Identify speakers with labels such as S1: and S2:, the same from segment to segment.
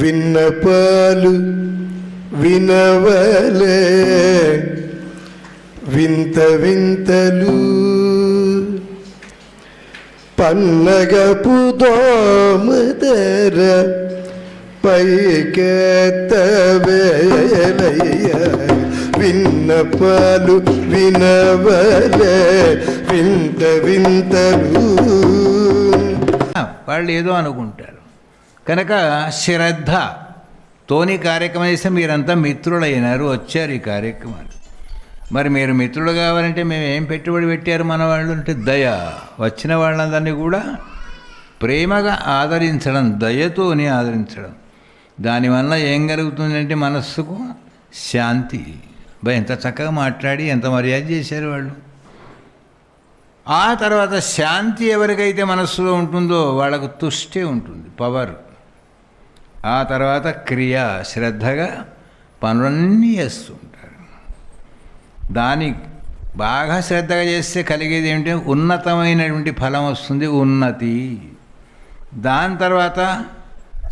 S1: విన్నపాలు వినవలే వింత వింతలు పన్నగపు దోమదర పైకెత్తవేలయ్య విన్నపాలు వినవలే వింత వింతలు.
S2: వాళ్ళు ఏదో అనుకుంటారు కనుక శ్రద్ధ తోని కార్యక్రమం చేస్తే మీరంతా మిత్రులైనారు, వచ్చారు ఈ కార్యక్రమానికి. మరి మీరు మిత్రులు కావాలంటే మేము ఏం పెట్టుబడి పెట్టారు మన వాళ్ళు అంటే దయ. వచ్చిన వాళ్ళందరినీ కూడా ప్రేమగా ఆదరించడం, దయతోని ఆదరించడం. దానివల్ల ఏం కలుగుతుందంటే మనస్సుకు శాంతి. ఎంత చక్కగా మాట్లాడి ఎంత మర్యాద చేశారు వాళ్ళు. ఆ తర్వాత శాంతి ఎవరికైతే మనస్సులో ఉంటుందో వాళ్ళకు తుష్టి ఉంటుంది, పవర్. ఆ తర్వాత క్రియ, శ్రద్ధగా పనులన్నీ చేస్తుంటారు. దాని బాగా శ్రద్ధగా చేస్తే కలిగేది ఏమిటంటే ఉన్నతమైనటువంటి ఫలం వస్తుంది, ఉన్నతి. దాని తర్వాత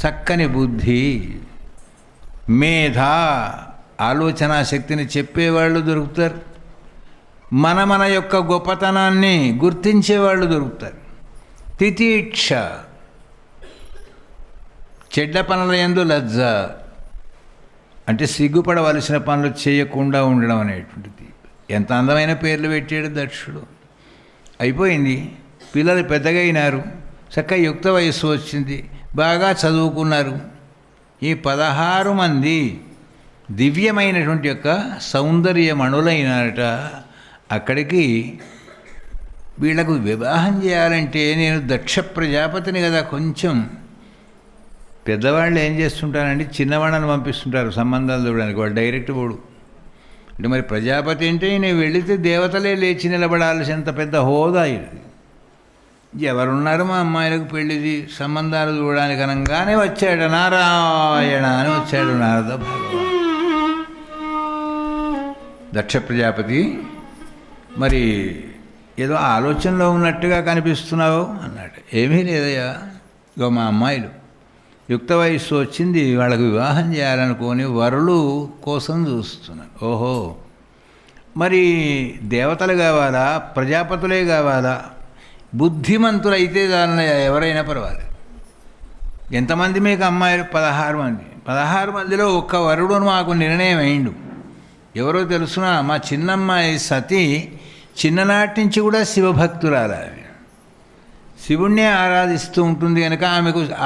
S2: చక్కని బుద్ధి, మేధ, ఆలోచనా శక్తిని చెప్పేవాళ్ళు దొరుకుతారు. మన యొక్క గొప్పతనాన్ని గుర్తించేవాళ్ళు దొరుకుతారు. తితీక్ష, చెడ్డ పనుల యందు లజ్జ, అంటే సిగ్గుపడవలసిన పనులు చేయకుండా ఉండడం అనేటువంటిది. ఎంత అందమైన పేర్లు పెట్టాడు దక్షుడు. అయిపోయింది, పిల్లలు పెద్దగా అయినారు, చక్కగా యుక్త వయస్సు వచ్చింది, బాగా చదువుకున్నారు. ఈ 16 మంది దివ్యమైనటువంటి యొక్క సౌందర్యమణులైనారట. అక్కడికి వీళ్లకు వివాహం చేయాలంటే నేను దక్ష ప్రజాపతిని కదా, కొంచెం పెద్దవాళ్ళు ఏం చేస్తుంటారంటే చిన్నవాళ్ళని పంపిస్తుంటారు సంబంధాలు చూడడానికి. వాళ్ళు డైరెక్ట్ పోడు. అంటే మరి ప్రజాపతి అంటే నేను వెళితే దేవతలే లేచి నిలబడాల్సినంత పెద్ద హోదా ఇది. ఎవరున్నారు మా అమ్మాయిలకు పెళ్ళిది సంబంధాలు చూడడానికి అనగానే వచ్చాడు నారాయణ అని వచ్చాడు నారద భగవాన్. దక్ష ప్రజాపతి మరి ఏదో ఆలోచనలో ఉన్నట్టుగా కనిపిస్తున్నావు అన్నాడు. ఏమీ లేదయ్యా, ఇగో మా అమ్మాయిలు యుక్త వయస్సు వచ్చింది, వాళ్ళకు వివాహం చేయాలనుకొని వరులు కోసం చూస్తున్నాను. ఓహో, మరి దేవతలు కావాలా ప్రజాపతులే కావాలా? బుద్ధిమంతులైతే దానిలో ఎవరైనా పర్వాలేదు. ఎంతమంది మీకు అమ్మాయిలు? 16 మంది. 16 మందిలో ఒక్క వరుడు మాకు నిర్ణయం అయిండు. ఎవరో తెలుసునా? మా చిన్నమ్మాయి సతీ చిన్ననాటి నుంచి కూడా శివభక్తురాలు. శివుణ్ణే ఆరాధిస్తూ ఉంటుంది కనుక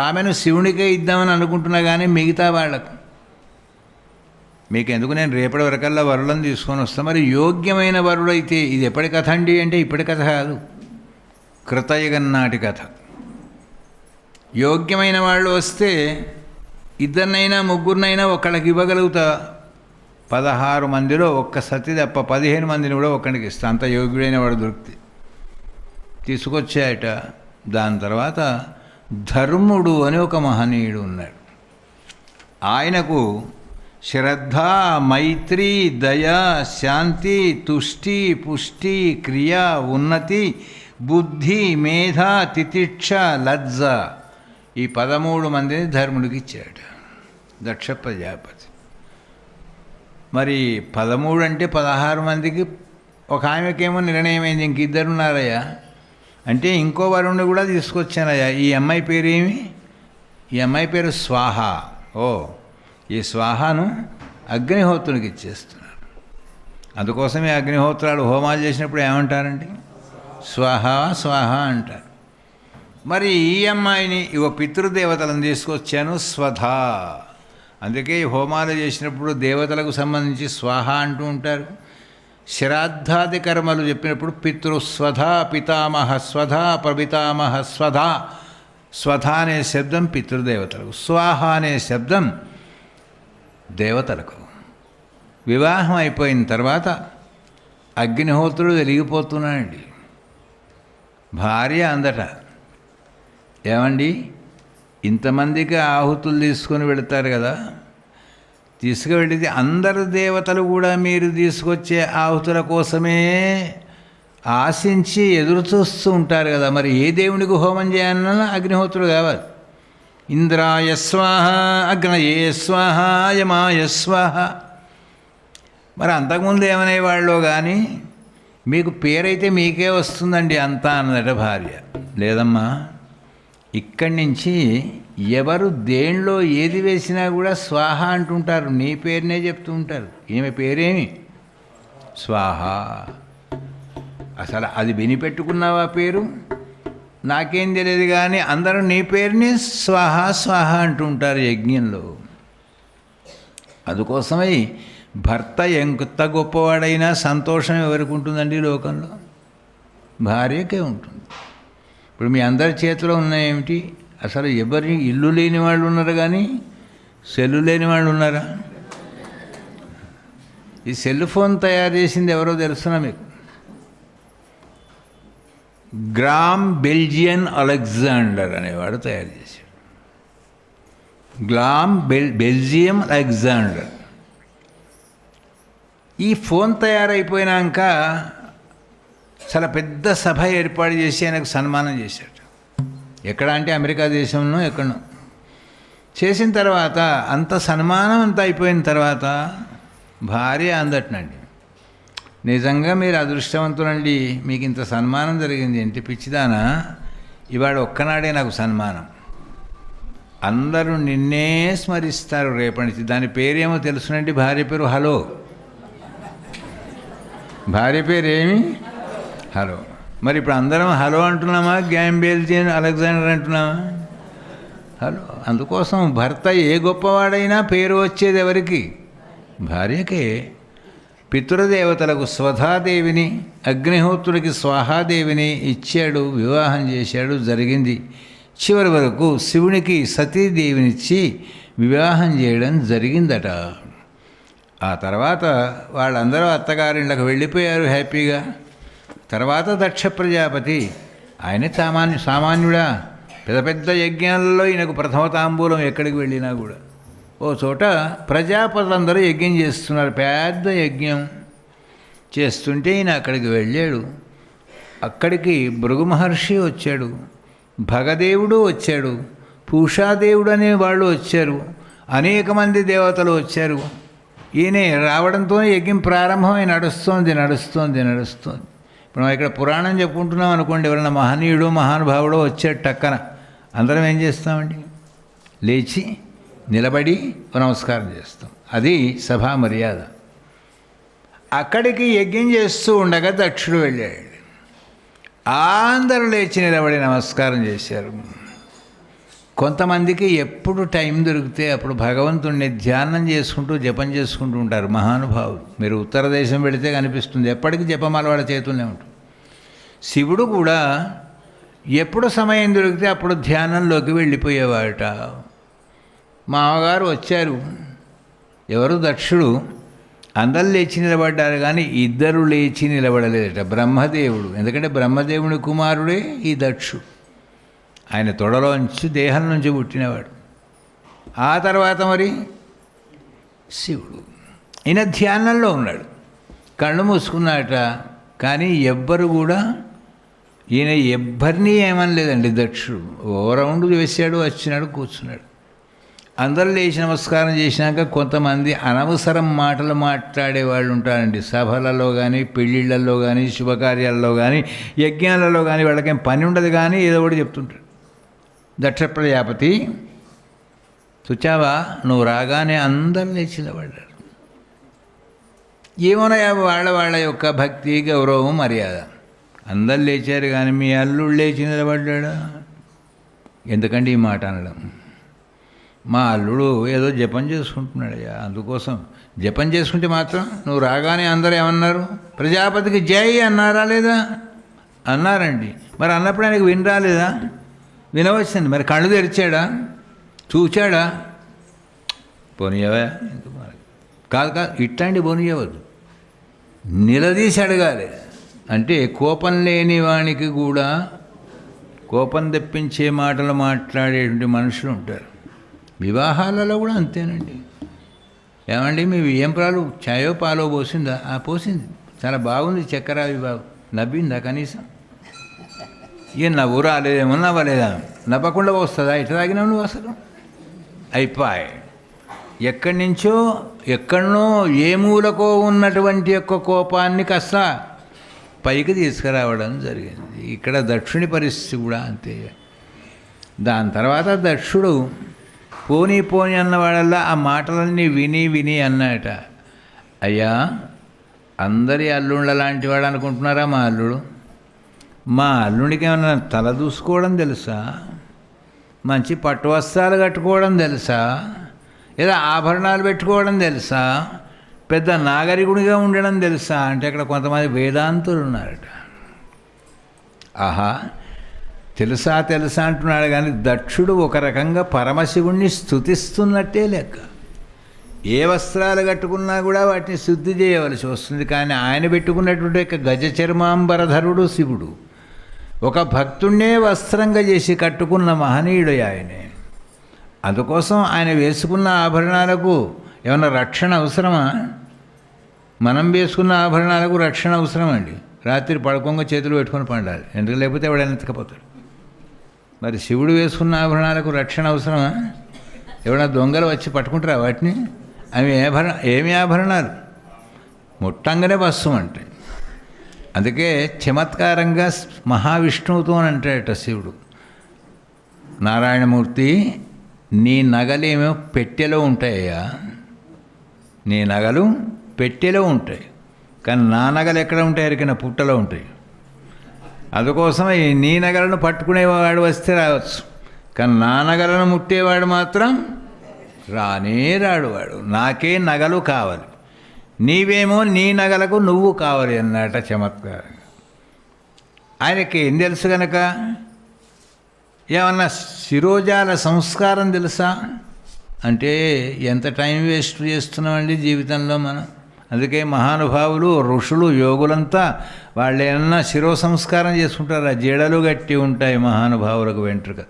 S2: ఆమెను శివునికే ఇద్దామని అనుకుంటున్నా. కానీ మిగతా వాళ్ళకు మీకెందుకు, నేను రేపటి వరకల్లా వరులను తీసుకొని వస్తాను. మరి యోగ్యమైన వరుడైతే, ఇది ఎప్పటి కథ అండి అంటే ఇప్పటి కథ కాదు, కృతయుగం నాటి కథ. యోగ్యమైన వాళ్ళు వస్తే ఇద్దరినైనా ముగ్గురినైనా ఒకళ్ళకి ఇవ్వగలుగుతా. 16 మందిలో ఒక్క సతి తప్ప 15 మందిని కూడా ఒక్కడికి ఇస్తా, అంత యోగ్యుడైన వాడు దొరికితే. తీసుకొచ్చాయట. దాని తర్వాత ధర్ముడు అని ఒక మహనీయుడు ఉన్నాడు. ఆయనకు శ్రద్ధ, మైత్రి, దయ, శాంతి, తుష్టి, పుష్టి, క్రియ, ఉన్నతి, బుద్ధి, మేధ, తితిక్ష, లజ్జ, ఈ 13 మందిని ధర్ముడికి ఇచ్చాడు దక్ష ప్రజాపతి. మరి 13 అంటే 16 మందికి ఒక ఆమెకేమో నిర్ణయమైంది, ఇంక ఇద్దరున్నారయ్యా అంటే ఇంకో వరుణ్ణి కూడా తీసుకొచ్చానయ్యా. ఈ అమ్మాయి పేరు ఏమి? ఈ అమ్మాయి పేరు స్వాహ. ఓ, ఈ స్వాహను అగ్నిహోత్రునికి ఇచ్చేస్తున్నాడు. అందుకోసమే అగ్నిహోత్రాలు హోమాలు చేసినప్పుడు ఏమంటారండి? స్వాహ స్వాహ అంటారు. మరి ఈ అమ్మాయిని ఇవో పితృదేవతలను తీసుకొచ్చాను, స్వధా. అందుకే హోమాలు చేసినప్పుడు దేవతలకు సంబంధించి స్వాహ అంటూ ఉంటారు. శ్రాద్ధాది కర్మలు చెప్పినప్పుడు పితృస్వధ, పితామహ స్వధ, ప్రపితామహ స్వధ. స్వధ అనే శబ్దం పితృదేవతలకు, స్వాహ అనే శబ్దం దేవతలకు. వివాహం అయిపోయిన తర్వాత అగ్నిహోత్రుడు వెలిగిపోతున్నాడండి. భార్య అందట, ఏమండి ఇంతమందికి ఆహుతులు తీసుకొని వెళతారు కదా, తీసుకువెళితే అందరు దేవతలు కూడా మీరు తీసుకొచ్చే ఆహుతుల కోసమే ఆశించి ఎదురు చూస్తూ ఉంటారు కదా, మరి ఏ దేవునికి హోమం చేయాలన్నా అగ్నిహోత్రుడు కావాలి. ఇంద్రాయ స్వాహ, అగ్నయే స్వాహ, యమాయ స్వాహ. మరి అంతకుముందు ఏమనేవాళ్ళో కానీ మీకు పేరైతే మీకే వస్తుందండి అంతా అన్నదట భార్య. లేదమ్మా, ఇక్కడి నుంచి ఎవరు దేనిలో ఏది వేసినా కూడా స్వాహ అంటుంటారు, నీ పేరునే చెప్తూ ఉంటారు. ఈమె పేరేమి? స్వాహ. అసలు అది వినిపెట్టుకున్నావా పేరు? నాకేం తెలియదు కానీ అందరూ నీ పేరుని స్వాహ స్వాహ అంటూ ఉంటారు యజ్ఞంలో. అందుకోసమై భర్త ఎంత గొప్పవాడైనా సంతోషం ఎవరికి ఉంటుందండి లోకంలో? భార్యకే ఉంటుంది. ఇప్పుడు మీ అందరి చేతిలో ఉన్నాయేమిటి? అసలు ఎవరి ఇల్లు లేని వాళ్ళు ఉన్నారు కానీ సెల్లు లేని వాళ్ళు ఉన్నారా? ఈ సెల్ ఫోన్ తయారు చేసింది ఎవరో తెలుసునా మీకు? గ్రామ్ బెల్జియన్ అలెగ్జాండర్ అనేవాడు తయారు చేశాడు. Belgium Alexander. ఈ ఫోన్ తయారైపోయినాక చాలా పెద్ద సభ ఏర్పాటు చేసి ఆయనకు సన్మానం చేశాడు. ఎక్కడ అంటే అమెరికా దేశంలో ఎక్కడో చేసిన తర్వాత అంత సన్మానం అంతా అయిపోయిన తర్వాత భార్య అందట్నండి, నిజంగా మీరు అదృష్టవంతులండి, మీకు ఇంత సన్మానం జరిగింది, ఏంటి పిచ్చిదానా, ఇవాడు ఒక్కనాడే నాకు సన్మానం, అందరూ నిన్నే స్మరిస్తారు రేపటి నుంచి. దాని పేరేమో తెలుసునండి, భార్య పేరు హలో. భార్య పేరు ఏమి? హలో. మరి ఇప్పుడు అందరం హలో అంటున్నామా, గ్రామ్ బెల్జియన్ అలెగ్జాండర్ అంటున్నామా? హలో. అందుకోసం భర్త ఏ గొప్పవాడైనా పేరు వచ్చేది ఎవరికి? భార్యకే. పితృదేవతలకు స్వధాదేవిని, అగ్నిహోత్రుడికి స్వాహాదేవిని ఇచ్చాడు, వివాహం చేశాడు, జరిగింది. చివరి వరకు శివునికి సతీదేవినిచ్చి వివాహం చేయడం జరిగిందట. ఆ తర్వాత వాళ్ళందరూ అత్తగారింళ్ళకు వెళ్ళిపోయారు హ్యాపీగా. తర్వాత దక్ష ప్రజాపతి, ఆయన సామాన్యుడా, పెద్ద పెద్ద యజ్ఞాలలో ఈయనకు ప్రథమ తాంబూలం ఎక్కడికి వెళ్ళినా కూడా. ఓ చోట ప్రజాపతులందరూ యజ్ఞం చేస్తున్నారు, పెద్ద యజ్ఞం చేస్తుంటే ఈయన అక్కడికి వెళ్ళాడు. అక్కడికి భృగు మహర్షి వచ్చాడు, భగదేవుడు వచ్చాడు, పూషాదేవుడు అనే వాళ్ళు వచ్చారు, అనేక మంది దేవతలు వచ్చారు. ఈయన రావడంతో యజ్ఞం ప్రారంభమై నడుస్తోంది. ఇప్పుడు మనం ఇక్కడ పురాణం చెప్పుకుంటున్నాం అనుకోండి, ఎవరైనా మహనీయుడు మహానుభావుడు వచ్చాడు టక్కన, అందరం ఏం చేస్తామండి? లేచి నిలబడి నమస్కారం చేస్తాం. అది సభా మర్యాద. అక్కడికి యజ్ఞం చేస్తూ ఉండగా దక్షుడు వెళ్ళాడు. అందరూ లేచి నిలబడి నమస్కారం చేశారు. కొంతమందికి ఎప్పుడు టైం దొరికితే అప్పుడు భగవంతుణ్ణి ధ్యానం చేసుకుంటూ జపం చేసుకుంటూ ఉంటారు మహానుభావులు. మీరు ఉత్తర దేశం వెళితే కనిపిస్తుంది, ఎప్పటికీ జపమాల వాళ్ళ చేతుల్లోనే ఉంటుంది. శివుడు కూడా ఎప్పుడు సమయం దొరికితే అప్పుడు ధ్యానంలోకి వెళ్ళిపోయేవాట. మామగారు వచ్చారు, ఎవరు? దక్షుడు. అందరు లేచి నిలబడ్డారు కానీ ఇద్దరు లేచి నిలబడలేదట. బ్రహ్మదేవుడు, ఎందుకంటే బ్రహ్మదేవుని కుమారుడే ఈ దక్షుడు. ఆయన తొడలోంచి దేహం నుంచి పుట్టినవాడు. ఆ తర్వాత మరి శివుడు, ఈయన ధ్యానంలో ఉన్నాడు, కళ్ళు మూసుకున్నాట. కానీ ఎవ్వరు కూడా ఈయన ఎవ్వరినీ ఏమనలేదండి. దక్షుడు ఓ రౌండ్ వేసాడు, వచ్చినాడు, కూర్చున్నాడు. అందరూ లేచి నమస్కారం చేసినాక కొంతమంది అనవసరం మాటలు మాట్లాడే వాళ్ళు ఉంటారండి. సభలలో కానీ, పెళ్ళిళ్ళల్లో కానీ, శుభకార్యాల్లో కానీ, యజ్ఞాలలో కానీ వాళ్ళకేం పని ఉండదు కానీ ఏదో ఒకటి చెప్తుంటారు. దక్ష ప్రజాపతి, చూచావా, నువ్వు రాగానే అందరూ లేచి నిలబడ్డారు. ఏమోనయా వాళ్ళ యొక్క భక్తి, గౌరవం, మర్యాద. అందరు లేచారు కానీ మీ అల్లుడు లేచి నిలబడ్డా. ఎందుకంటే ఈ మాట అనడం? మా అల్లుడు ఏదో జపం చేసుకుంటున్నాడయ్యా, అందుకోసం జపం చేసుకుంటే మాత్రం నువ్వు రాగానే అందరూ ఏమన్నారు? ప్రజాపతికి జై అన్నారా లేదా? అన్నారండి. మరి అన్నప్పుడు ఆయనకు విని రాలేదా? వినవచ్చింది. మరి కళ్ళు తెరిచాడా? చూచాడా? పోనీయవా? కాదు, ఇట్లాంటి పోనీయవద్దు, నిలదీసి అడగాలి. అంటే కోపం లేని వానికి కూడా కోపం తెప్పించే మాటలు మాట్లాడేటువంటి మనుషులు ఉంటారు. వివాహాలలో కూడా అంతేనండి. ఏమండి మీ ఏం పాలు, చాయో పాలో పోసిందా? పోసింది, చాలా బాగుంది చక్కెర, అవి బాగు, నవ్విందా కనీసం? ఏ నవ్వు రాలేదేమో, నవ్వలేదా, నవ్వకుండా వస్తుందా? ఇట్లా తాగినావు నువ్వు అసలు? అయిపోయి ఎక్కడి నుంచో ఎక్కడనో ఏ మూలకో ఉన్నటువంటి యొక్క కోపాన్ని కాస్త పైకి తీసుకురావడం జరిగింది. ఇక్కడ దక్షుని పరిస్థితి కూడా అంతే. దాని తర్వాత దక్షుడు పోనీ పోనీ అన్నవాడల్లా ఆ మాటలన్నీ విని విని అన్నట, అయ్యా అందరి అల్లుళ్ళ లాంటి వాడు అనుకుంటున్నారా మా అల్లుడు? మా అల్లుడికి ఏమన్నా తల దూసుకోవడం తెలుసా? మంచి పట్టు వస్త్రాలు కట్టుకోవడం తెలుసా? లేదా ఆభరణాలు పెట్టుకోవడం తెలుసా? పెద్ద నాగరికుడిగా ఉండడం తెలుసా? అంటే అక్కడ కొంతమంది వేదాంతులు ఉన్నారట. ఆహా, తెలుసా తెలుసా అంటున్నాడు కానీ దక్షుడు ఒక రకంగా పరమశివుణ్ణి స్తుతిస్తున్నట్టే లెక్క. ఏ వస్త్రాలు కట్టుకున్నా కూడా వాటిని శుద్ధి చేయవలసి వస్తుంది. కానీ ఆయన పెట్టుకున్నటువంటి గజ చర్మాంబరధరుడు శివుడు ఒక భక్తుణ్ణే వస్త్రంగా చేసి కట్టుకున్న మహనీయుడు ఆయనే. అందుకోసం ఆయన వేసుకున్న ఆభరణాలకు ఏమన్నా రక్షణ అవసరమా? మనం వేసుకున్న ఆభరణాలకు రక్షణ అవసరం అండి. రాత్రి పడుకోంగా చేతులు పెట్టుకొని పండాలి, ఎందుకు లేకపోతే ఎవడైనా ఎత్తుకపోతాడు. మరి శివుడు వేసుకున్న ఆభరణాలకు రక్షణ అవసరమా? ఎవరైనా దొంగలు వచ్చి పట్టుకుంటారా వాటిని? అవి ఏమి ఆభరణాలు? ముట్టంగానే వస్తు అంటే. అందుకే చమత్కారంగా మహావిష్ణువుతో అంటాడట శివుడు, నారాయణమూర్తి నీ నగలేమో పెట్టెలో ఉంటాయ్యా, నీ నగలు పెట్టెలో ఉంటాయి, కానీ నా నగలు ఎక్కడ ఉంటాయి? ఎరికిన పుట్టలో ఉంటాయి. అందుకోసం ఈ నీ నగలను పట్టుకునేవాడు వస్తే రావచ్చు, కానీ నా నగలను ముట్టేవాడు మాత్రం రానే రాడు. వాడు నాకే నగలు కావాలి, నీవేమో నీ నగలకు నువ్వు కావాలి అన్నట చమత్కారంగా. ఆయనకి ఏం తెలుసు కనుక? ఏమన్నా శిరోజాల సంస్కారం తెలుసా అంటే ఎంత టైం వేస్ట్ చేస్తున్నామండి జీవితంలో మనం. అందుకే మహానుభావులు ఋషులు యోగులంతా వాళ్ళు ఏమన్నా శిరో సంస్కారం చేసుకుంటారు. ఆ జడలు గట్టి ఉంటాయి మహానుభావులకు వెంట్రుక.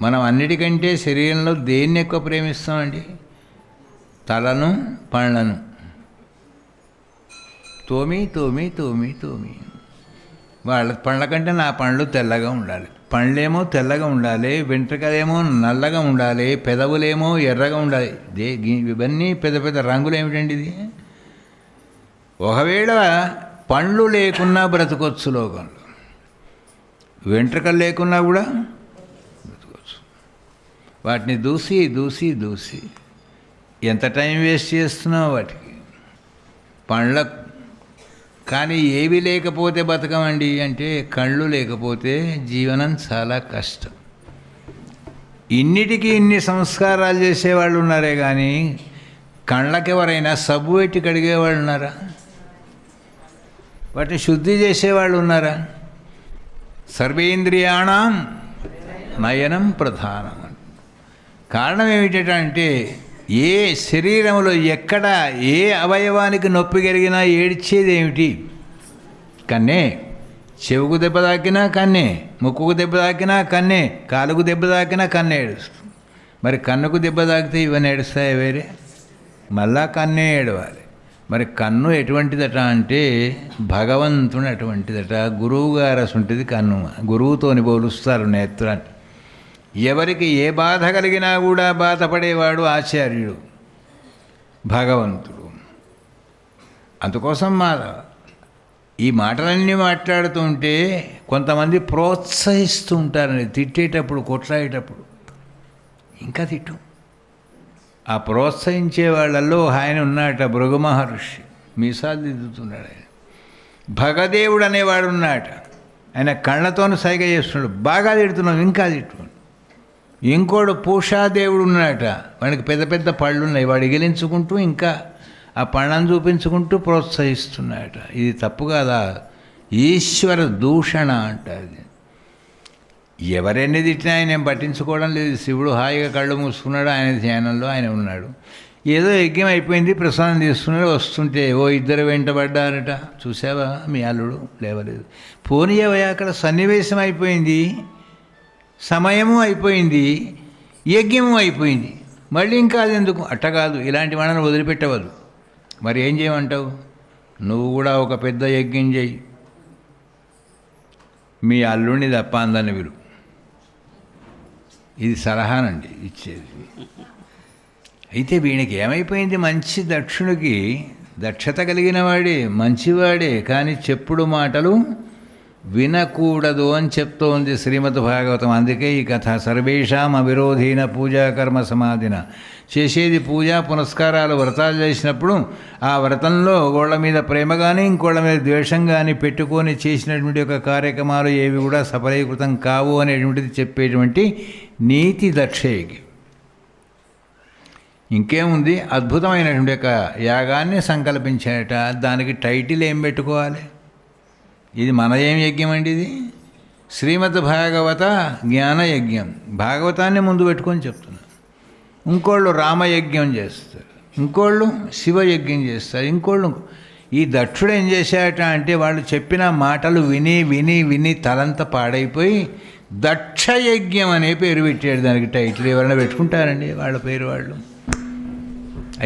S2: మనం అన్నిటికంటే శరీరంలో దేన్ని ఎక్కువ ప్రేమిస్తామండి? తలను, పళ్ళను. తోమి తోమి తోమి తోమి వాళ్ళ పళ్ళ కంటే నా పండ్లు తెల్లగా ఉండాలి. పండ్లేమో తెల్లగా ఉండాలి, వెంట్రుకలేమో నల్లగా ఉండాలి, పెదవులేమో ఎర్రగా ఉండాలి. ఇవన్నీ పెద్ద పెద్ద రంగులు ఏమిటండి ఇది? ఒకవేళ పండ్లు లేకున్నా బ్రతకొచ్చు లోకంలో, వెంట్రుకలు లేకున్నా కూడా బ్రతకొచ్చు. వాటిని దూసి దూసి దూసి ఎంత టైం వేస్ట్ చేస్తున్నావు వాటికి, పండ్లకు. కానీ ఏవి లేకపోతే బతకమండి అంటే కళ్ళు లేకపోతే జీవనం చాలా కష్టం. ఇన్నిటికీ ఇన్ని సంస్కారాలు చేసేవాళ్ళు ఉన్నారే కానీ కళ్ళకెవరైనా సబ్బు పెట్టి కడిగేవాళ్ళు ఉన్నారా? వాటిని శుద్ధి చేసేవాళ్ళు ఉన్నారా? సర్వేంద్రియాణం నయనం ప్రధానం. కారణం ఏమిటంటే ఏ శరీరంలో ఎక్కడ ఏ అవయవానికి నొప్పి కలిగినా ఏడ్చేది ఏమిటి? కన్నే. చెవుకు దెబ్బ తాకినా కన్నే, ముక్కుకు దెబ్బ తాకినా కన్నే, కాలుకు దెబ్బ తాకినా కన్నే ఏడుస్తుంది. మరి కన్నుకు దెబ్బ తాకితే ఇవన్నీ ఏడుస్తాయి వేరే? మళ్ళా కన్నే ఏడవాలి. మరి కన్ను ఎటువంటిదట అంటే భగవంతుని అటువంటిదట. గురువు గారు అసంటిది కన్ను. గురువుతోని పోలుస్తారు నేత్రాన్ని. ఎవరికి ఏ బాధ కలిగినా కూడా బాధపడేవాడు ఆచార్యుడు, భగవంతుడు. అందుకోసం ఈ మాటలన్నీ మాట్లాడుతుంటే కొంతమంది ప్రోత్సహిస్తూ ఉంటారని, తిట్టేటప్పుడు, కొట్లాడేటప్పుడు ఇంకా తిట్టు. ఆ ప్రోత్సహించే వాళ్ళల్లో ఆయన ఉన్నట, భృగు మహర్షి. మీసాలు దిద్దుతున్నాడు ఆయన. భగదేవుడు అనేవాడు ఉన్నట. ఆయన కళ్ళతోనూ సైగ చేస్తున్నాడు, బాగా తిడుతున్నావు ఇంకా తిట్టు. ఇంకోడు పూషాదేవుడు ఉన్నాడట, వాడికి పెద్ద పెద్ద పళ్ళు ఉన్నాయి, వాడు ఎగిలించుకుంటూ ఇంకా ఆ పళ్ళను చూపించుకుంటూ ప్రోత్సహిస్తున్నాడట. ఇది తప్పు కాదా? ఈశ్వర దూషణ అంటారు. ఎవరెన్ని తిట్టినా ఆయన ఏం పట్టించుకోవడం లేదు. శివుడు హాయిగా కళ్ళు మూసుకున్నాడు, ఆయన ధ్యానంలో ఆయన ఉన్నాడు. ఏదో యజ్ఞం అయిపోయింది, ప్రసాదం తీస్తున్నాడు. వస్తుంటే ఓ ఇద్దరు వెంటబడ్డారట. చూసావా మీ అల్లుడు లేవలేదు. పోనీయవయ్యా, అక్కడ సన్నివేశం అయిపోయింది, సమయము అయిపోయింది, యజ్ఞము అయిపోయింది, మళ్ళీ ఇంకా అది ఎందుకు? అట్ట కాదు, ఇలాంటి వాళ్ళని వదిలిపెట్టవద్దు. మరి ఏం చేయమంటావు? నువ్వు కూడా ఒక పెద్ద యజ్ఞం చేయి. మీ అల్లుడిని తప్ప అందరిని విలు. ఇది సలహానండి ఇచ్చేది. అయితే వీనికి ఏమైపోయింది, మంచి దక్షునికి దక్షత కలిగిన వాడే, మంచివాడే, కానీ చెప్పుడు మాటలు వినకూడదు అని చెప్తోంది శ్రీమద్ భాగవతం. అందుకే ఈ కథ. సర్వేషాం అవిరోధీన పూజాకర్మ సమాధిన. చేసేది పూజా పునస్కారాలు, వ్రతాలు చేసినప్పుడు ఆ వ్రతంలో ఒకళ్ళ మీద ప్రేమ కానీ ఇంకోళ్ళ మీద ద్వేషం కానీ పెట్టుకొని చేసినటువంటి ఒక కార్యక్రమాలు ఏవి కూడా సఫలీకృతం కావు అనేటువంటిది చెప్పేటువంటి నీతి దక్షయకి. ఇంకేముంది, అద్భుతమైనటువంటి ఒక యాగాన్ని సంకల్పించాట. దానికి టైటిల్ ఏం పెట్టుకోవాలి? ఇది మన ఏం యజ్ఞం అండి? ఇది శ్రీమద్ భాగవత జ్ఞానయజ్ఞం. భాగవతాన్ని ముందు పెట్టుకొని చెప్తున్నారు. ఇంకోళ్ళు రామయజ్ఞం చేస్తారు, ఇంకోళ్ళు శివయజ్ఞం చేస్తారు, ఇంకోళ్ళు. ఈ దక్షుడు ఏం చేశాట అంటే వాళ్ళు చెప్పిన మాటలు విని విని విని తలంతా పాడైపోయి దక్షయజ్ఞం అనే పేరు పెట్టాడు దానికి టైటిల్. ఎవరైనా పెట్టుకుంటారండి వాళ్ళ పేరు వాళ్ళు?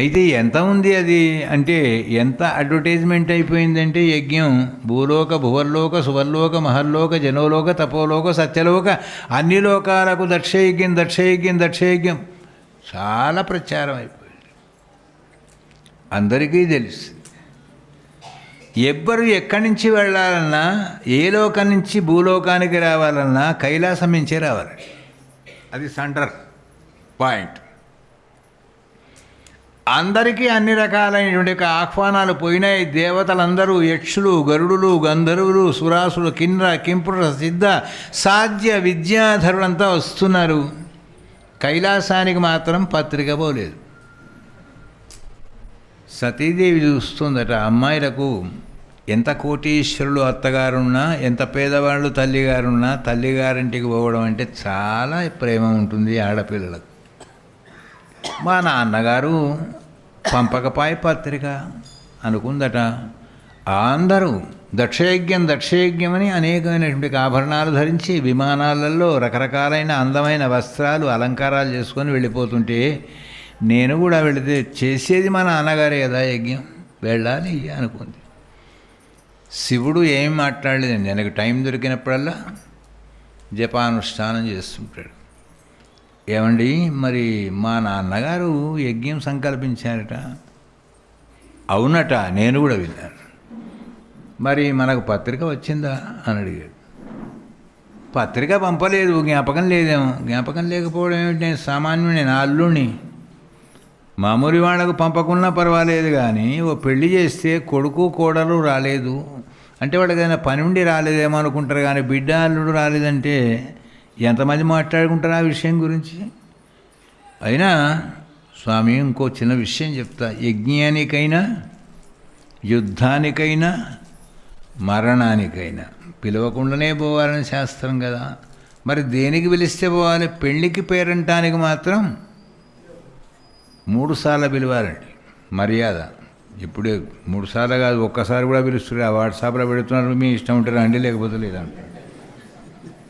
S2: అయితే ఎంత ఉంది అది అంటే, ఎంత అడ్వర్టైజ్మెంట్ అయిపోయిందంటే యజ్ఞం భూలోక భువర్లోక సువర్లోక మహర్లోక జనోలోక తపోలోక సత్యలోక అన్ని లోకాలకు దక్షయజ్ఞం దక్షయజ్ఞం దక్షయజ్ఞం చాలా ప్రచారం అయిపోయింది. అందరికీ తెలుసు. ఎవ్వరు ఎక్కడి నుంచి వెళ్ళాలన్నా, ఏ లోకం నుంచి భూలోకానికి రావాలన్నా కైలాసం నుంచే రావాలి. అది సెంటర్ పాయింట్. అందరికీ అన్ని రకాలైనటువంటి ఆహ్వానాలు పోయినాయి. దేవతలందరూ, యక్షులు, గరుడులు, గంధర్వులు, సురాసులు, కిన్నర, కింపుర, సిద్ధ, సాధ్య, విద్యాధరులంతా వస్తున్నారు. కైలాసానికి మాత్రం పత్రిక పోలేదు. సతీదేవి చూస్తుందట, అమ్మాయిలకు ఎంత కోటీశ్వరులు అత్తగారున్నా, ఎంత పేదవాళ్ళు తల్లిగారున్నా, తల్లిగారింటికి పోవడం అంటే చాలా ప్రేమ ఉంటుంది ఆడపిల్లలకు. మా నాన్నగారు పంపకపాయ పత్రిక అనుకుందట. అందరూ దక్షయజ్ఞం దక్షయజ్ఞం అని అనేకమైనటువంటి ఆభరణాలు ధరించి విమానాలలో రకరకాలైన అందమైన వస్త్రాలు అలంకారాలు చేసుకొని వెళ్ళిపోతుంటే, నేను కూడా వెళితే చేసేది మా నాన్నగారే కదా యజ్ఞం, వెళ్ళాలి అనుకుంది. శివుడు ఏం మాట్లాడలేదండి. నాకు టైం దొరికినప్పుడల్లా జపానుష్ఠానం చేస్తుంటాడు. ఏమండి మరి మా నాన్నగారు యజ్ఞం సంకల్పించారట. అవునట, నేను కూడా విన్నాను. మరి మనకు పత్రిక వచ్చిందా అని అడిగాడు. పత్రిక పంపలేదు, జ్ఞాపకం లేదేమో. జ్ఞాపకం లేకపోవడం ఏమిటి? నేను సామాన్యుడు, నేను అల్లుణ్ణి. మామూలు వాళ్ళకు పంపకున్నా పర్వాలేదు, కానీ ఓ పెళ్లి చేస్తే కొడుకు కోడలు రాలేదు అంటే వాళ్ళకి ఏదైనా పని ఉండి రాలేదేమో అనుకుంటారు, కానీ బిడ్డ అల్లుడు రాలేదంటే ఎంతమంది మాట్లాడుకుంటారు ఆ విషయం గురించి? అయినా స్వామి ఇంకో చిన్న విషయం చెప్తా. యజ్ఞానికైనా, యుద్ధానికైనా, మరణానికైనా పిలవకుండానే పోవాలని శాస్త్రం కదా. మరి దేనికి పిలిస్తే పోవాలి? పెళ్ళికి పేరంటానికి మాత్రం 3 సార్లు పిలవాలండి మర్యాద. ఇప్పుడే 3 సార్లు కాదు, ఒక్కసారి కూడా పిలుస్తున్నారు. ఆ వాట్సాప్లో పెడుతున్నారు, మీ ఇష్టం ఉంటే రండి లేకపోతే లేదంట.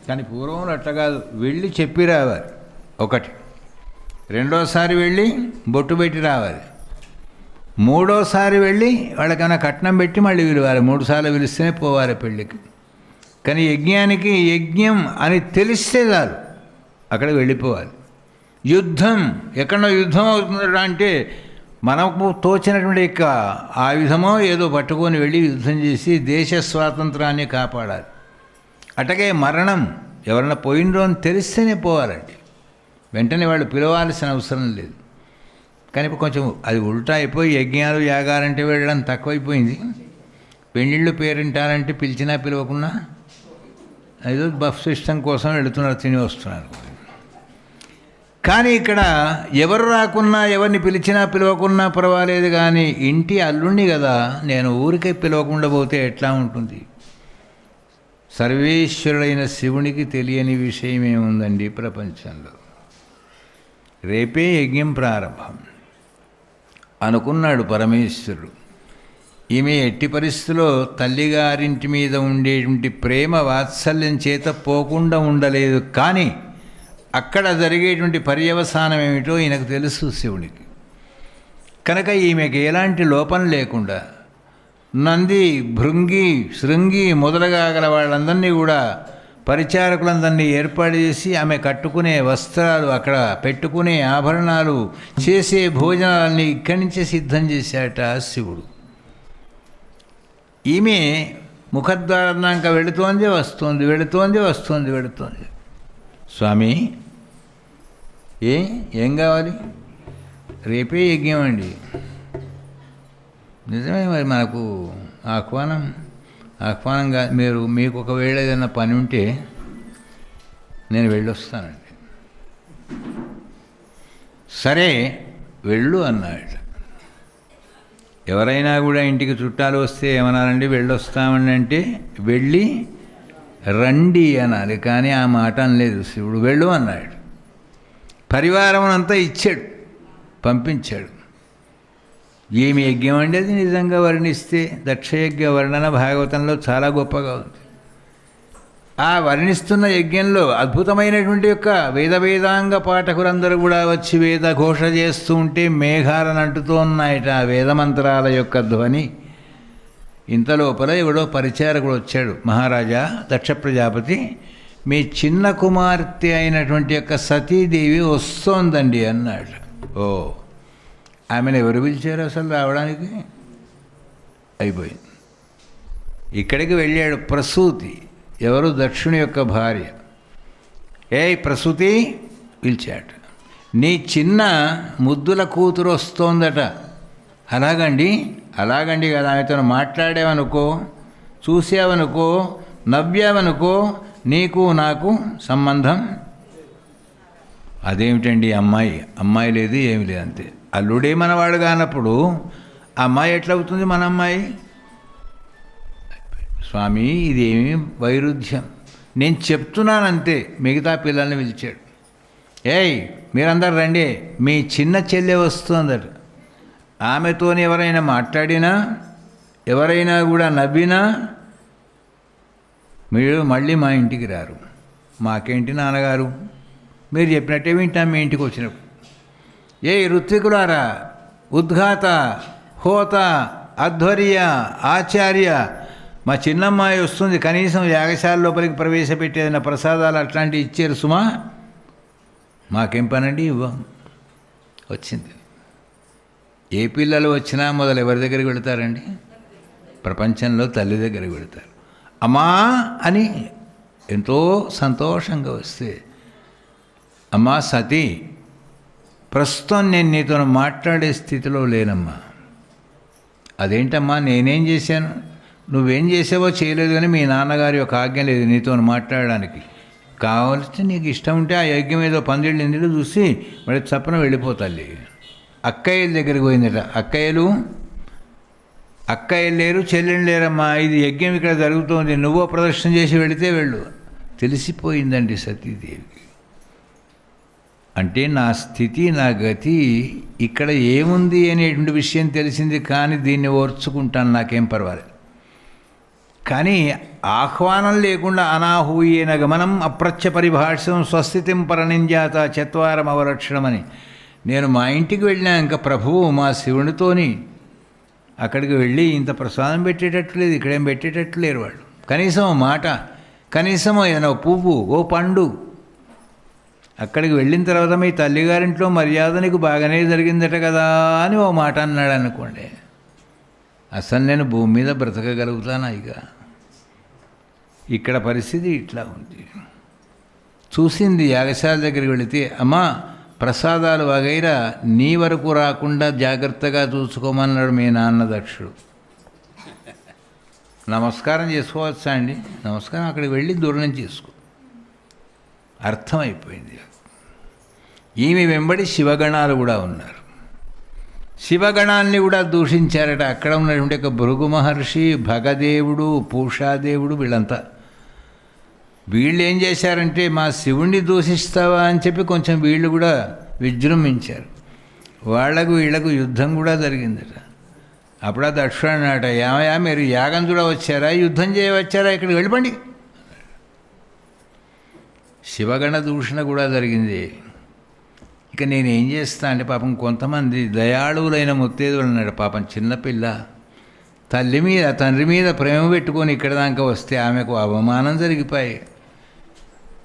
S2: కానీ పూర్వంలో అట్లా కాదు, వెళ్ళి చెప్పి రావాలి ఒకటి, రెండోసారి వెళ్ళి బొట్టు పెట్టి రావాలి, మూడోసారి వెళ్ళి వాళ్ళకైనా కట్నం పెట్టి మళ్ళీ పిలవాలి. 3 సార్లు పిలిస్తేనే పోవాలి పెళ్ళికి. కానీ యజ్ఞానికి యజ్ఞం అని తెలిస్తే చాలు, అక్కడ వెళ్ళిపోవాలి. యుద్ధం, ఎక్కడో యుద్ధం అవుతుందట అంటే మనకు తోచినటువంటి యొక్క ఆయుధమో ఏదో పట్టుకొని వెళ్ళి యుద్ధం చేసి దేశ స్వాతంత్రాన్ని కాపాడాలి. అటగే మరణం, ఎవరైనా పోయినరో అని తెలిస్తేనే పోవాలండి. వెంటనే వాళ్ళు పిలవాల్సిన అవసరం లేదు. కానీ ఇప్పుడు కొంచెం అది ఉల్టా అయిపోయి యజ్ఞాలు యాగాలంటే వెళ్ళడం తక్కువైపోయింది. పెళ్ళిళ్ళు పేరింటారంటే పిలిచినా పిలవకున్నా ఏదో బఫ్ సిస్టమ్ కోసం వెళుతున్నారు, తిని వస్తున్నారు. కానీ ఇక్కడ ఎవరు రాకున్నా, ఎవరిని పిలిచినా పిలవకున్నా పర్వాలేదు, కానీ ఇంటి అల్లుణ్ణి కదా, నేను ఊరికే పిలవకుండా పోతే ఎట్లా ఉంటుంది? సర్వేశ్వరుడైన శివునికి తెలియని విషయం ఏముందండి ప్రపంచంలో? రేపే యజ్ఞం ప్రారంభం అనుకున్నాడు పరమేశ్వరుడు. ఈమె ఎట్టి పరిస్థితిలో తల్లిగారింటి మీద ఉండేటువంటి ప్రేమ వాత్సల్యం చేత పోకుండా ఉండలేదు. కానీ అక్కడ జరిగేటువంటి పర్యవసానం ఏమిటో ఈయనకు తెలుసు శివునికి. కనుక ఈమెకి ఎలాంటి లోపం లేకుండా నంది, భృంగి, శృంగి మొదలుగా గల వాళ్ళందరినీ కూడా పరిచారకులందరినీ ఏర్పాటు చేసి ఆమె కట్టుకునే వస్త్రాలు, అక్కడ పెట్టుకునే ఆభరణాలు, చేసే భోజనాలన్నీ ఇక్కడి నుంచే సిద్ధం చేశాట శివుడు. ఈమె ముఖద్వారందాక వెళుతోంది, వస్తోంది. స్వామి ఏం కావాలి? రేపే యజ్ఞం అండి. నిజమే, మరి మనకు ఆహ్వానంగా మీకు ఒకవేళ ఏదైనా పని ఉంటే నేను వెళ్ళొస్తానండి. సరే వెళ్ళు అన్నాడు. ఎవరైనా కూడా ఇంటికి చుట్టాలు వస్తే ఏమన్నారండి? వెళ్ళొస్తామండి అంటే వెళ్ళి రండి అనాలి, కానీ ఆ మాట అనలేదు శివుడు. వెళ్ళు అన్నాడు. పరివారం అంతా ఇచ్చాడు, పంపించాడు. ఏమి యజ్ఞం అండి అది? నిజంగా వర్ణిస్తే దక్షయజ్ఞ వర్ణన భాగవతంలో చాలా గొప్పగా ఉంది. ఆ వర్ణిస్తున్న యజ్ఞంలో అద్భుతమైనటువంటి యొక్క వేదాంగ పాఠకులందరూ కూడా వచ్చి వేద ఘోష చేస్తూ ఉంటే మేఘాలను అంటుతూ ఉన్నాయట ఆ వేదమంత్రాల యొక్క ధ్వని. ఇంత లోపల ఎవడో పరిచారకుడు వచ్చాడు. మహారాజా దక్ష ప్రజాపతి, మీ చిన్న కుమార్తె అయినటువంటి యొక్క సతీదేవి వస్తోందండి అన్నాడు. ఓ, ఆమెను ఎవరు పిలిచారు అసలు రావడానికి? అయిపోయింది. ఇక్కడికి వెళ్ళాడు ప్రసూతి, ఎవరు? దక్షుని యొక్క భార్య. ప్రసూతి పిలిచాడు. నీ చిన్న ముద్దుల కూతురు వస్తోందట. అలాగండి కదా, ఆమెతో మాట్లాడావనుకో, చూసావనుకో, నవ్వావనుకో, నీకు నాకు సంబంధం. అదేమిటండి అమ్మాయి లేదు, ఏమి లేదు, అంతే. అల్లుడే మనవాడు కానప్పుడు అమ్మాయి ఎట్లవుతుంది మన అమ్మాయి? స్వామి ఇదేమి వైరుధ్యం? నేను చెప్తున్నానంతే. మిగతా పిల్లల్ని పిలిచాడు. మీరందరూ రండి, మీ చిన్న చెల్లె వస్తుందట. ఆమెతోని ఎవరైనా మాట్లాడినా, ఎవరైనా కూడా నవ్వినా మీరు మళ్ళీ మా ఇంటికి రారు. మాకేంటి నాన్నగారు, మీరు చెప్పినట్టే వింటాం మీ ఇంటికి వచ్చినప్పుడు. ఋత్వికులారా, ఉద్ఘాత, హోత, అధ్వర్య, ఆచార్య, మా చిన్నమ్మాయి వస్తుంది, కనీసం యాగశాల లోపలికి ప్రవేశపెట్టేదైనా ప్రసాదాలు అట్లాంటివి ఇచ్చారు సుమా. మాకేం పనండి, ఇవ్వం. వచ్చింది. ఏ పిల్లలు వచ్చినా మొదలు ఎవరి దగ్గరికి వెళతారండి? ప్రపంచంలో తల్లి దగ్గరికి వెళతారు. అమ్మా అని ఎంతో సంతోషంగా వస్తే, అమ్మా సతీ, ప్రస్తుతం నేను నీతో మాట్లాడే స్థితిలో లేనమ్మా. అదేంటమ్మా, నేనేం చేశాను? నువ్వేం చేసావో చేయలేదు, కానీ మీ నాన్నగారి యొక్క ఆజ్ఞ లేదు నీతో మాట్లాడడానికి. కావాల్సి నీకు ఇష్టం ఉంటే ఆ యజ్ఞం ఏదో పందిళ్ళు ఇందులో చూసి మళ్ళీ చప్పన వెళ్ళిపోతాలి. అక్కయ్యల దగ్గరికి పోయిందట. అక్కయ్యలు లేరు, చెల్లెళ్ళు లేరమ్మా, ఇది యజ్ఞం ఇక్కడ జరుగుతోంది, నువ్వో ప్రదర్శన చేసి వెళితే వెళ్ళు. తెలిసిపోయిందండి సతీదేవికి. అంటే నా స్థితి, నా గతి ఇక్కడ ఏముంది అనేటువంటి విషయం తెలిసింది, కానీ దీన్ని ఓర్చుకుంటాను, నాకేం పర్వాలేదు. కానీ ఆహ్వానం లేకుండా అనాహూయేన గమనం అప్రత్య పరిభాషం స్వస్థితిం పరనింజాత చత్వారం అవరక్షణమని. నేను మా ఇంటికి వెళ్ళినాక ప్రభువు మా శివునితోని అక్కడికి వెళ్ళి ఇంత ప్రసాదం పెట్టేటట్లు లేదు, ఇక్కడేం పెట్టేటట్లు లేరు వాళ్ళు. కనీసం మాట, కనీసం ఏదైనా పువ్వు, ఓ పండు. అక్కడికి వెళ్ళిన తర్వాత మీ తల్లిగారింట్లో మర్యాద నీకు బాగానే జరిగిందట కదా అని ఓ మాట అన్నాడు అనుకోండి, అసలు నేను భూమి మీద బ్రతకగలుగుతానా? ఇక ఇక్కడ పరిస్థితి ఇట్లా ఉంది. చూసింది యాగశాల దగ్గరికి వెళితే, అమ్మా ప్రసాదాలు వగైరా నీ వరకు రాకుండా జాగ్రత్తగా చూసుకోమన్నాడు మీ నాన్న దక్షుడు. నమస్కారం చేసుకోవచ్చా అండి? నమస్కారం అక్కడికి వెళ్ళి దూరం చేసుకో. అర్థమైపోయింది. ఈమె వెంబడి శివగణాలు కూడా ఉన్నారు. శివగణాన్ని కూడా దూషించారట. అక్కడ ఉన్నటువంటి ఒక భృగు మహర్షి, భగదేవుడు, పూషాదేవుడు, వీళ్ళంతా. వీళ్ళు ఏం చేశారంటే, మా శివుణ్ణి దూషిస్తావా అని చెప్పి కొంచెం వీళ్ళు కూడా విజృంభించారు. వీళ్లకు యుద్ధం కూడా జరిగిందట. అప్పుడు ఆ దక్షుడు అన్నట, ఏమయ్యా మీరు యాగం కూడా వచ్చారా, యుద్ధం చేయవచ్చారా, ఇక్కడికి వెళ్ళిపోండి. శివగణ దూషణ కూడా జరిగింది. ఇక నేనేం చేస్తా అంటే, పాపం కొంతమంది దయాళువులైన ముత్తేదులు అన్నాడు. పాపం చిన్నపిల్ల తండ్రి మీద ప్రేమ పెట్టుకొని ఇక్కడ దాకా వస్తే ఆమెకు అవమానం జరిగిపోయి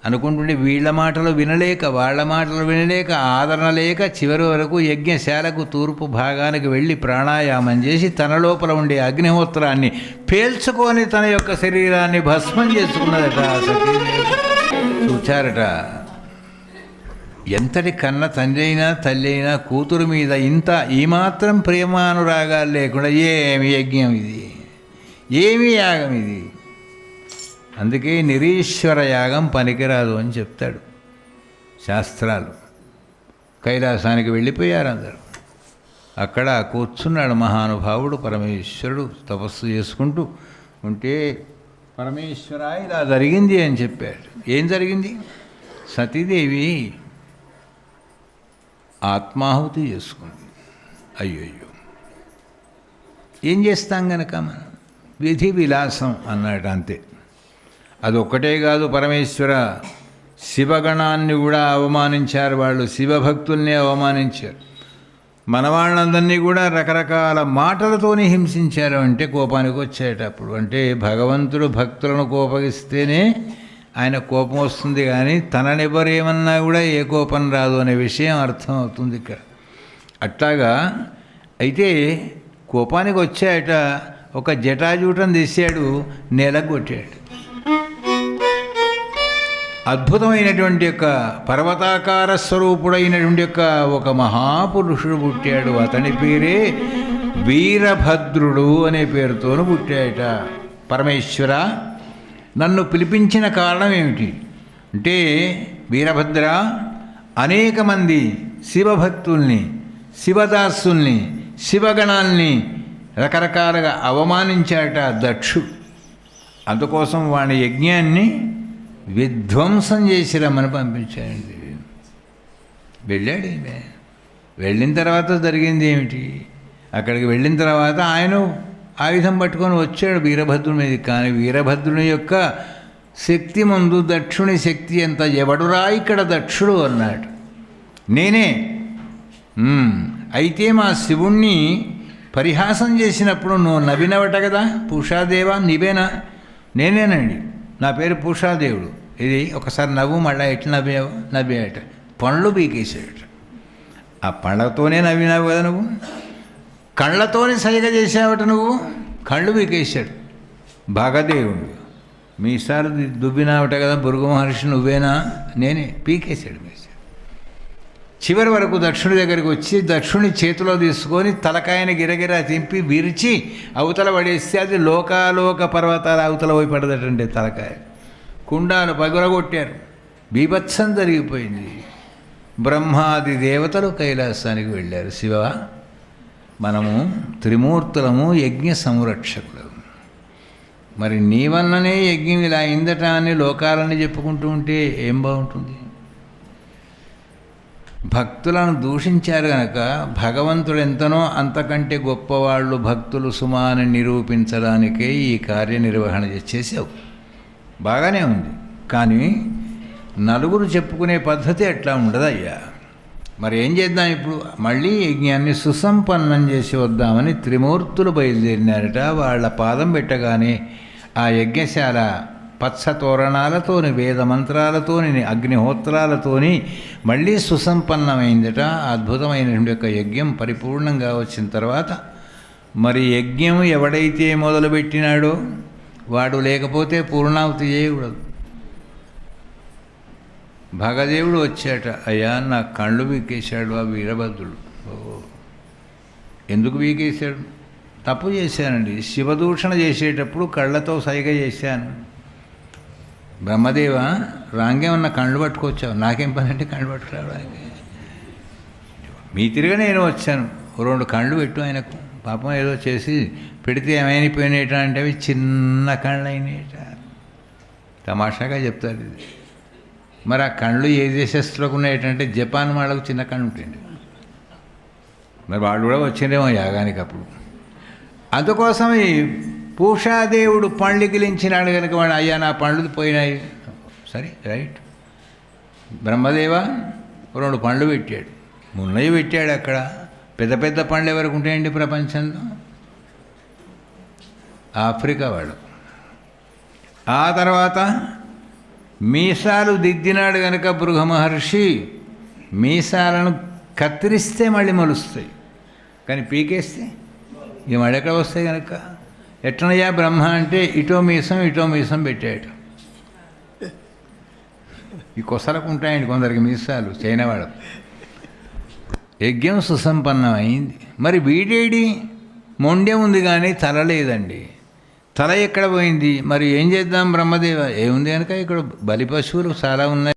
S2: అనుకుంటుంటే వీళ్ళ మాటలు వినలేక వాళ్ళ మాటలు వినలేక ఆదరణ లేక చివరి వరకు యజ్ఞశాలకు తూర్పు భాగానికి వెళ్ళి ప్రాణాయామం చేసి తన లోపల ఉండే అగ్నిహోత్రాన్ని పేల్చుకొని తన యొక్క శరీరాన్ని భస్మం చేసుకున్నదట సతీదేవి. చూచారట, ఎంతటి కన్న తండ్రి అయినా తల్లి అయినా కూతురు మీద ఇంత ఈమాత్రం ప్రేమానురాగాలు లేకుండా ఏమి యజ్ఞం ఇది, ఏమి యాగం ఇది. అందుకే నిరీశ్వర యాగం పనికిరాదు అని చెప్తాడు శాస్త్రాలు. కైలాసానికి వెళ్ళిపోయారు అందరూ. అక్కడ కూర్చున్నాడు మహానుభావుడు పరమేశ్వరుడు తపస్సు చేసుకుంటూ ఉంటే, పరమేశ్వర ఇలా జరిగింది అని చెప్పాడు. ఏం జరిగింది? సతీదేవి ఆత్మాహుతి చేసుకుంది. అయ్యయ్యో, ఏం చేస్తాం గనక మనం? విధి విలాసం అన్నాడు అంతే. అదొక్కటే కాదు, పరమేశ్వర శివగణాన్ని కూడా అవమానించారు వాళ్ళు, శివభక్తుల్ని అవమానించారు. మన వాళ్ళందరినీ కూడా రకరకాల మాటలతోనే హింసించారు. అంటే కోపానికి వచ్చేటప్పుడు, అంటే భగవంతుడు భక్తులను కోపగిస్తేనే ఆయన కోపం వస్తుంది, కానీ తననెవరేమన్నా కూడా ఏ కోపం రాదు అనే విషయం అర్థమవుతుంది ఇక్కడ. అట్లాగా అయితే కోపానికి వచ్చాయట, ఒక జటాజూటం తీసాడు, నేలకు కొట్టాడు. అద్భుతమైనటువంటి యొక్క పర్వతాకార స్వరూపుడైనటువంటి యొక్క ఒక మహాపురుషుడు పుట్టాడు. అతని పేరే వీరభద్రుడు అనే పేరుతోను పుట్టాయట. పరమేశ్వర, నన్ను పిలిపించిన కారణం ఏమిటి అంటే, వీరభద్ర అనేక మంది శివభక్తుల్ని, శివదాసుల్ని, శివగణాల్ని రకరకాలుగా అవమానించాట దక్షుడు. అందుకోసం వాడి యజ్ఞాన్ని విధ్వంసం చేసి రమ్మని పంపించాడండి. వెళ్ళాడు. ఈమె వెళ్ళిన తర్వాత జరిగింది ఏమిటి? అక్కడికి వెళ్ళిన తర్వాత ఆయన ఆయుధం పట్టుకొని వచ్చాడు వీరభద్రుని మీద. కానీ వీరభద్రుని యొక్క శక్తి ముందు దక్షుని శక్తి ఎంత, ఎవడురా ఇక్కడ దక్షుడు అన్నాడు. నేనే. అయితే మా శివుణ్ణి పరిహాసం చేసినప్పుడు నువ్వు నవ్వినవట కదా, పూషాదేవా నీవేనా? నేనేనండి, నా పేరు పూషాదేవుడు. ఇది ఒకసారి నవ్వు, మళ్ళీ ఎట్లా నవ్వాట, పండ్లు పీకేసాడట. ఆ పళ్ళతోనే నవ్వినావు కదా నువ్వు, కళ్ళతోనే సైగ చేసావట నువ్వు, కళ్ళు పీకేశాడు. భాగదేవుడు మీసారు దుబ్బినావట కదా భృగు మహర్షి, నువ్వేనా? నేనే. పీకేశాడు మీసారు. చివరి వరకు దక్షుడి దగ్గరికి వచ్చి దక్షుని చేతిలో తీసుకొని తలకాయని గిరగిరా తింపి విరిచి అవతల పడేస్తే అది లోకాలోక పర్వతాల అవతల పోయి పడదటండి తలకాయ. కుండాలు పగులగొట్టారు, బీభత్సం జరిగిపోయింది. బ్రహ్మాది దేవతలు కైలాసానికి వెళ్ళారు. శివ, మనము త్రిమూర్తులము, యజ్ఞ సంరక్షకులు. మరి నీ వల్లనే యజ్ఞం ఇలా అయిందట అని లోకాలని చెప్పుకుంటూ ఉంటే ఏం బాగుంటుంది? భక్తులను దూషించారు కనుక భగవంతుడు ఎంతనో అంతకంటే గొప్పవాళ్ళు భక్తులు సుమాని నిరూపించడానికే ఈ కార్యనిర్వహణ చేసావు. బాగానే ఉంది, కానీ నలుగురు చెప్పుకునే పద్ధతి ఎట్లా ఉండదయ్యా. మరి ఏం చేద్దాం ఇప్పుడు? మళ్ళీ యజ్ఞాన్ని సుసంపన్నం చేసి వద్దామని త్రిమూర్తులు బయలుదేరినారట. వాళ్ళ పాదం పెట్టగానే ఆ యజ్ఞశాల పచ్చ తోరణాలతోని, వేద మంత్రాలతోని, అగ్నిహోత్రాలతోని మళ్ళీ సుసంపన్నమైందట. అద్భుతమైనటువంటి యొక్క యజ్ఞం పరిపూర్ణంగా వచ్చిన తర్వాత మరి యజ్ఞం ఎవడైతే మొదలుపెట్టినాడో వాడు లేకపోతే పూర్ణావతి చేయకూడదు. భగదేవుడు వచ్చాట, అయ్యా నా కళ్ళు వీకేశాడు ఆ వీరభద్రుడు. ఎందుకు వీకేశాడు? తప్పు చేశానండి, శివదూషణ చేసేటప్పుడు కళ్ళతో సైగ చేశాను. బ్రహ్మదేవ, రాంగేమన్నా కళ్ళు పట్టుకొచ్చావు, నాకేం పని అంటే కళ్ళు పట్టుకురావడానికి? మీ తిరిగి నేను వచ్చాను, 2 కళ్ళు పెట్టు ఆయనకు. పాపం ఏదో చేసి పెడితే ఏమైపోయినాయట అంటే అవి చిన్న కళ్ళు అయినాయట. తమాషాగా చెప్తారు ఇది. మరి ఆ కళ్ళు ఏ దేశస్తులకు ఉన్నాయటంటే జపాన్ వాళ్ళకు చిన్న కళ్ళు ఉంటాయండి. మరి వాళ్ళు కూడా వచ్చిందేమో యాగానికి అప్పుడు. అందుకోసం ఈ పూషాదేవుడు పండ్లు గిలించినాడు కనుక వాడు, అయ్యా నా పండ్లు పోయినాయి. సరే రైట్. బ్రహ్మదేవ 2 పండ్లు పెట్టాడు, మున్నయ్య పెట్టాడు. అక్కడ పెద్ద పెద్ద పండ్లు ఎవరికి ఉంటాయండి ప్రపంచంలో? ఆఫ్రికా వాళ్ళు. ఆ తర్వాత మీసాలు దిద్దినాడు గనక భృగ మహర్షి మీసాలను కత్తిరిస్తే మళ్ళీ మొలుస్తాయి, కానీ పీకేస్తే ఇక మళ్ళీ ఎక్కడ వస్తాయి కనుక. ఎట్లనయ్యా బ్రహ్మ అంటే ఇటో మీసం పెట్టాడు. ఈ కొసలకు ఉంటాయండి కొందరికి మీసాలు, చైనా వాళ్ళకు. యజ్ఞం సుసంపన్నం అయింది. మరి వీడేడి మొండెం ఉంది కానీ తల లేదండి. తల ఎక్కడ పోయింది? మరి ఏం చేద్దాం బ్రహ్మదేవ? ఏముంది కనుక ఇక్కడ బలి పశువులు చాలా ఉన్నాయి.